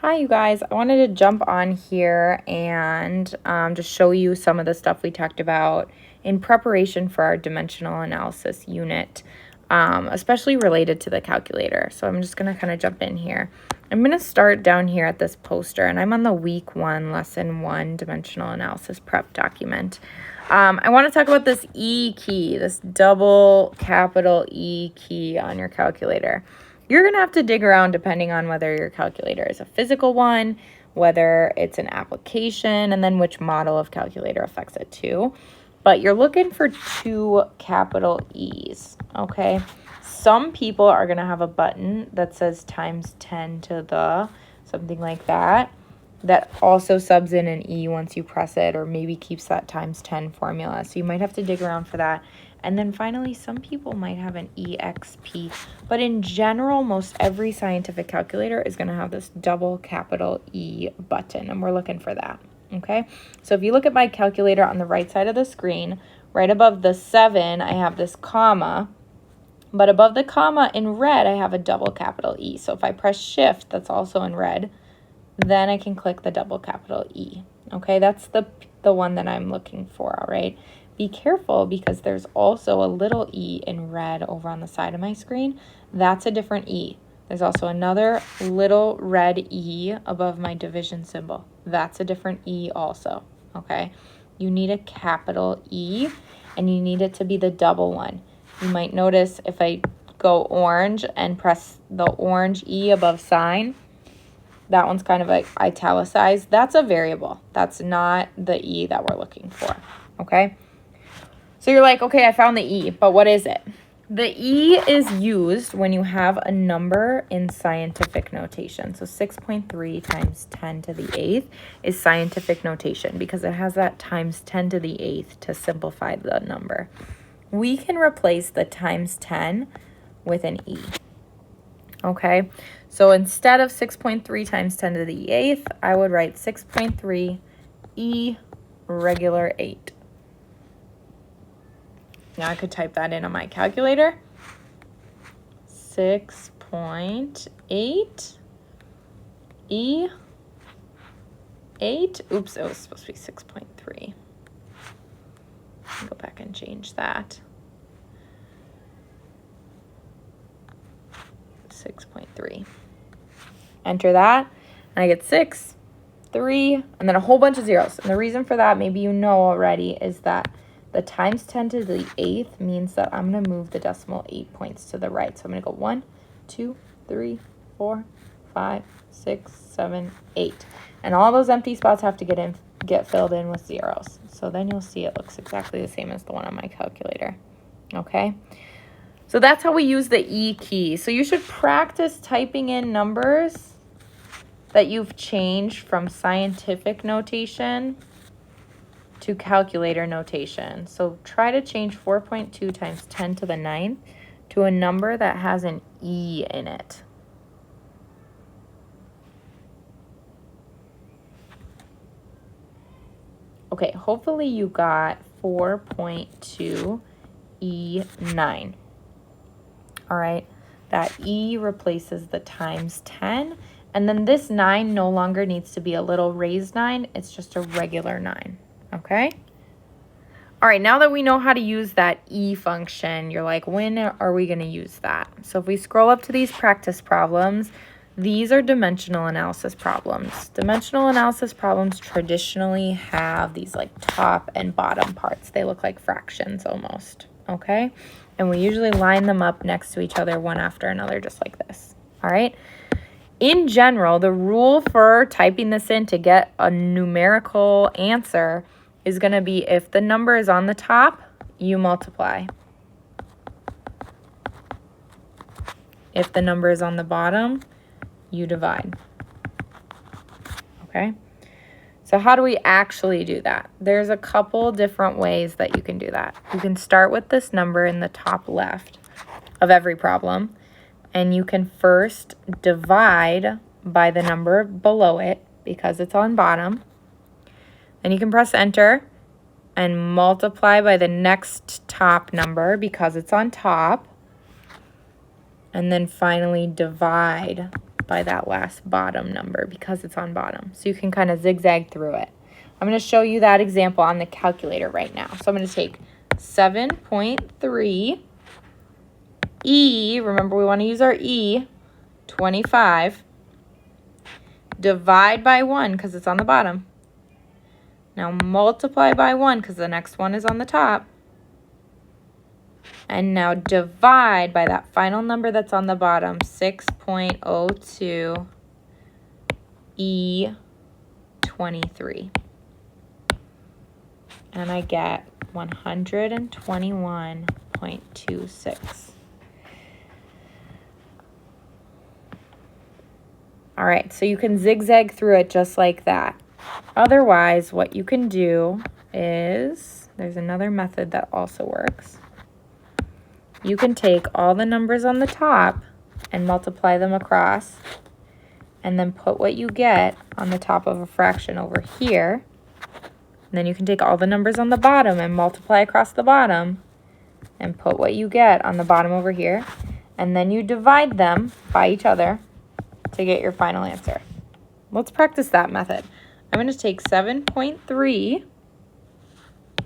Hi, you guys. I wanted to jump on here and just show you some of the stuff we talked about in preparation for our dimensional analysis unit, especially related to the calculator. So I'm just going to kind of jump in here. I'm going to start down here at this poster, and I'm on the week 1, lesson 1 dimensional analysis prep document. I want to talk about this E key, this double capital E key on your calculator. You're going to have to dig around depending on whether your calculator is a physical one, whether it's an application, and then which model of calculator affects it too. But you're looking for 2 capital E's, okay? Some people are going to have a button that says times 10 to the, something like that, that also subs in an E once you press it, or maybe keeps that times 10 formula. So you might have to dig around for that. And then finally, some people might have an EXP. But in general, most every scientific calculator is going to have this double capital E button, and we're looking for that, okay? So if you look at my calculator on the right side of the screen, right above the 7, I have this comma. But above the comma in red, I have a double capital E. So if I press Shift, that's also in red, then I can click the double capital E. Okay, that's the one that I'm looking for, all right? Be careful because there's also a little E in red over on the side of my screen. That's a different E. There's also another little red E above my division symbol. That's a different E also, okay? You need a capital E, and you need it to be the double one. You might notice if I go orange and press the orange E above sign, that one's kind of like italicized. That's a variable. That's not the E that we're looking for, okay? So you're like, okay, I found the E, but what is it? The E is used when you have a number in scientific notation. So 6.3 times 10 to the 8th is scientific notation because it has that times 10 to the 8th to simplify the number. We can replace the times 10 with an E. Okay, so instead of 6.3 times 10 to the 8th, I would write 6.3 E regular 8. Now I could type that in on my calculator. 6.8 E 8. Oops, it was supposed to be 6.3. Go back and change that. 6.3. Enter that, and I get 6, 3, and then a whole bunch of zeros. And the reason for that, maybe you know already, is that the times 10 to the 8th means that I'm going to move the decimal 8 points to the right. So I'm going to go 1, 2, 3, 4, 5, 6, 7, 8. And all those empty spots have to get filled in with zeros. So then you'll see it looks exactly the same as the one on my calculator. Okay? So that's how we use the E key. So you should practice typing in numbers that you've changed from scientific notation to calculator notation. So try to change 4.2 times 10 to the 9th to a number that has an E in it. Okay, hopefully you got 4.2 E9. All right, that E replaces the times 10, and then this 9 no longer needs to be a little raised 9, it's just a regular 9, okay? All right, now that we know how to use that E function, you're like, when are we gonna use that? So if we scroll up to these practice problems, these are dimensional analysis problems. Dimensional analysis problems traditionally have these like top and bottom parts. They look like fractions almost, okay? And we usually line them up next to each other, one after another, just like this, all right? In general, the rule for typing this in to get a numerical answer is going to be if the number is on the top, you multiply. If the number is on the bottom, you divide, okay? So how do we actually do that? There's a couple different ways that you can do that. You can start with this number in the top left of every problem, and you can first divide by the number below it because it's on bottom. Then you can press enter and multiply by the next top number because it's on top. And then finally divide by that last bottom number because it's on bottom. So you can kind of zigzag through it. I'm going to show you that example on the calculator right now. So I'm going to take 7.3 E, remember we want to use our E, 25, divide by 1 because it's on the bottom. Now multiply by 1 because the next one is on the top. And now divide by that final number that's on the bottom, 6.02 E23. And I get 121.26. All right, so you can zigzag through it just like that. Otherwise, what you can do is, there's another method that also works. You can take all the numbers on the top and multiply them across, and then put what you get on the top of a fraction over here. And then you can take all the numbers on the bottom and multiply across the bottom, and put what you get on the bottom over here. And then you divide them by each other to get your final answer. Let's practice that method. I'm going to take 7.3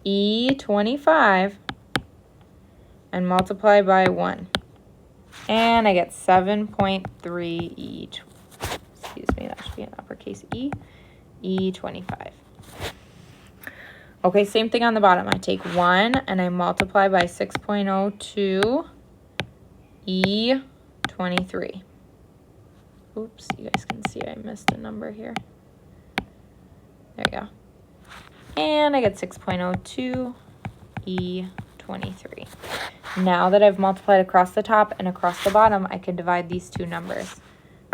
E25 and multiply by 1. And I get 7.3 E, excuse me, that should be an uppercase E, E25. Okay, same thing on the bottom. I take 1 and I multiply by 6.02 E23. Oops, you guys can see I missed a number here. There you go. And I get 6.02 E23. Now that I've multiplied across the top and across the bottom, I can divide these two numbers.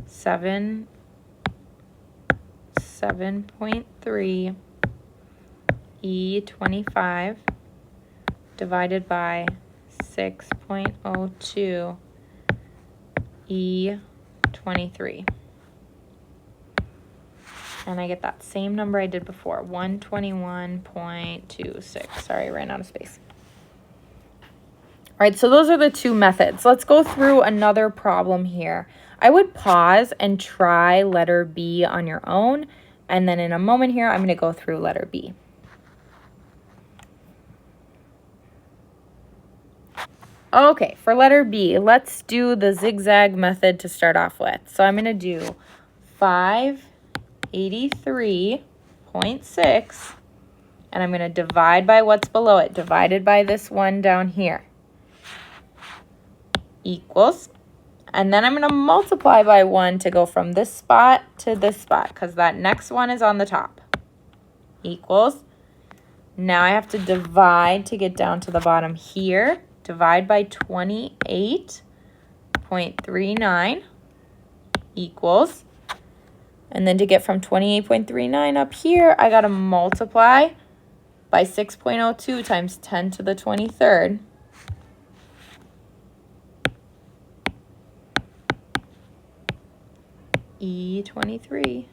7.3 E25 divided by 6.02 E23. And I get that same number I did before, 121.26. Sorry, I ran out of space. All right, so those are the two methods. Let's go through another problem here. I would pause and try letter B on your own, and then in a moment here, I'm going to go through letter B. Okay, for letter B, let's do the zigzag method to start off with. So I'm going to do 583.6, and I'm going to divide by what's below it, divided by this one down here, equals, and then I'm going to multiply by 1 to go from this spot to this spot, because that next one is on the top, equals. Now I have to divide to get down to the bottom here. Divide by 28.39 equals, and then to get from 28.39 up here, I got to multiply by 6.02 times 10 to the 23rd. E23.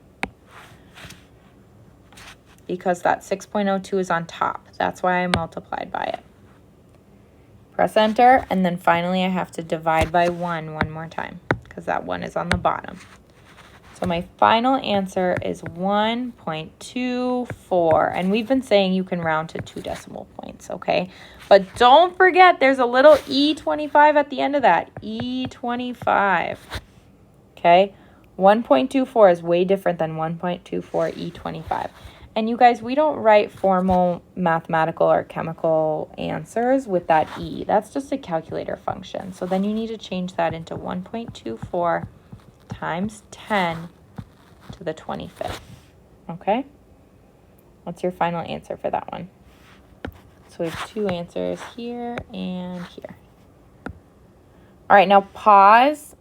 Because that 6.02 is on top. That's why I multiplied by it. Press enter, and then finally I have to divide by 1 more time because that 1 is on the bottom. So my final answer is 1.24, and we've been saying you can round to 2 decimal points, okay? But don't forget there's a little E25 at the end of that, E25, okay? 1.24 is way different than 1.24 E25. And you guys, we don't write formal mathematical or chemical answers with that E. That's just a calculator function. So then you need to change that into 1.24 times 10 to the 25th. Okay? What's your final answer for that one? So we have 2 answers here and here. All right, now pause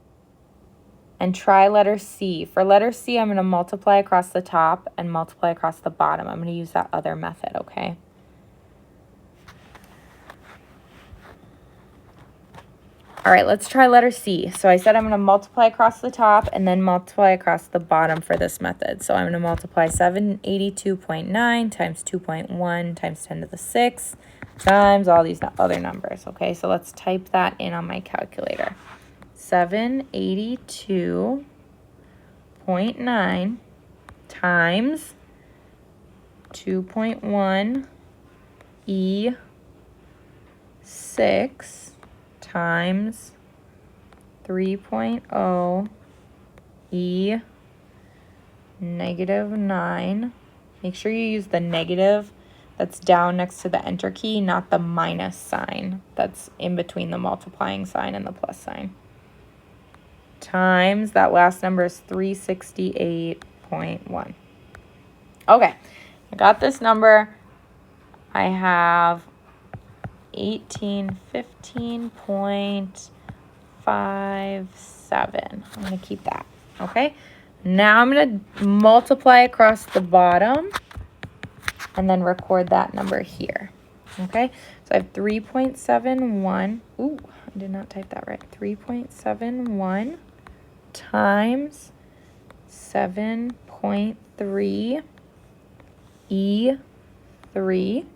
and try letter C. For letter C, I'm going to multiply across the top and multiply across the bottom. I'm going to use that other method, okay? All right, let's try letter C. So I said I'm going to multiply across the top and then multiply across the bottom for this method. So I'm going to multiply 782.9 times 2.1 times 10 to the 6 times all these other numbers, okay? So let's type that in on my calculator. 782 0.9 times 2.1 E6 times 3.0 E negative 9. Make sure you use the negative that's down next to the enter key, not the minus sign that's in between the multiplying sign and the plus sign. Times, that last number is 368.1. Okay, I got this number. I have 1815.57. I'm going to keep that. Okay, now I'm going to multiply across the bottom and then record that number here. Okay, so I have 3.71. Ooh, I did not type that right. 3.71 times 7.3 E3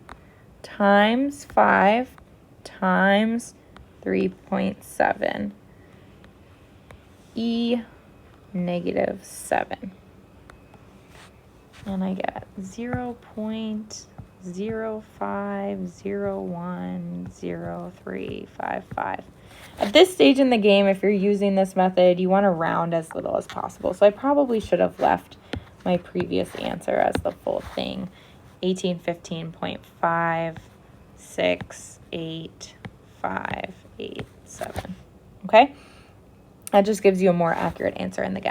times 5 times 3.7 E negative 7. And I get 0.05010355. At this stage in the game, if you're using this method, you want to round as little as possible. So I probably should have left my previous answer as the full thing. 1815.568587. Okay? That just gives you a more accurate answer in the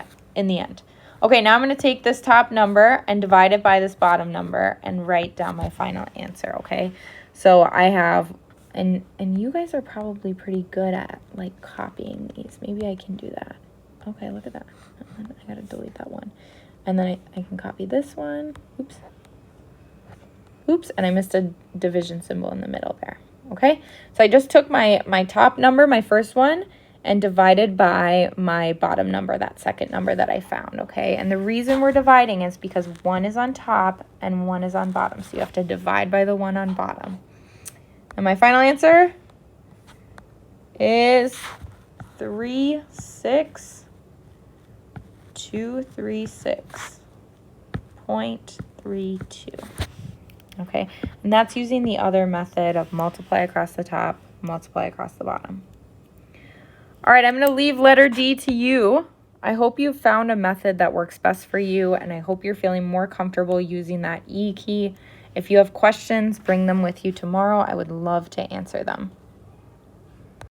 end. Okay, now I'm going to take this top number and divide it by this bottom number and write down my final answer, okay? So I have, and you guys are probably pretty good at, like, copying these. Maybe I can do that. Okay, look at that. I got to delete that one. And then I can copy this one. Oops. Oops, and I missed a division symbol in the middle there, okay? So I just took my top number, my first one, and divided by my bottom number, that second number that I found, okay? And the reason we're dividing is because one is on top and one is on bottom. So you have to divide by the one on bottom. And my final answer is 36236.32. Okay, and that's using the other method of multiply across the top, multiply across the bottom. All right, I'm going to leave letter D to you. I hope you found a method that works best for you, and I hope you're feeling more comfortable using that E key. If you have questions, bring them with you tomorrow. I would love to answer them.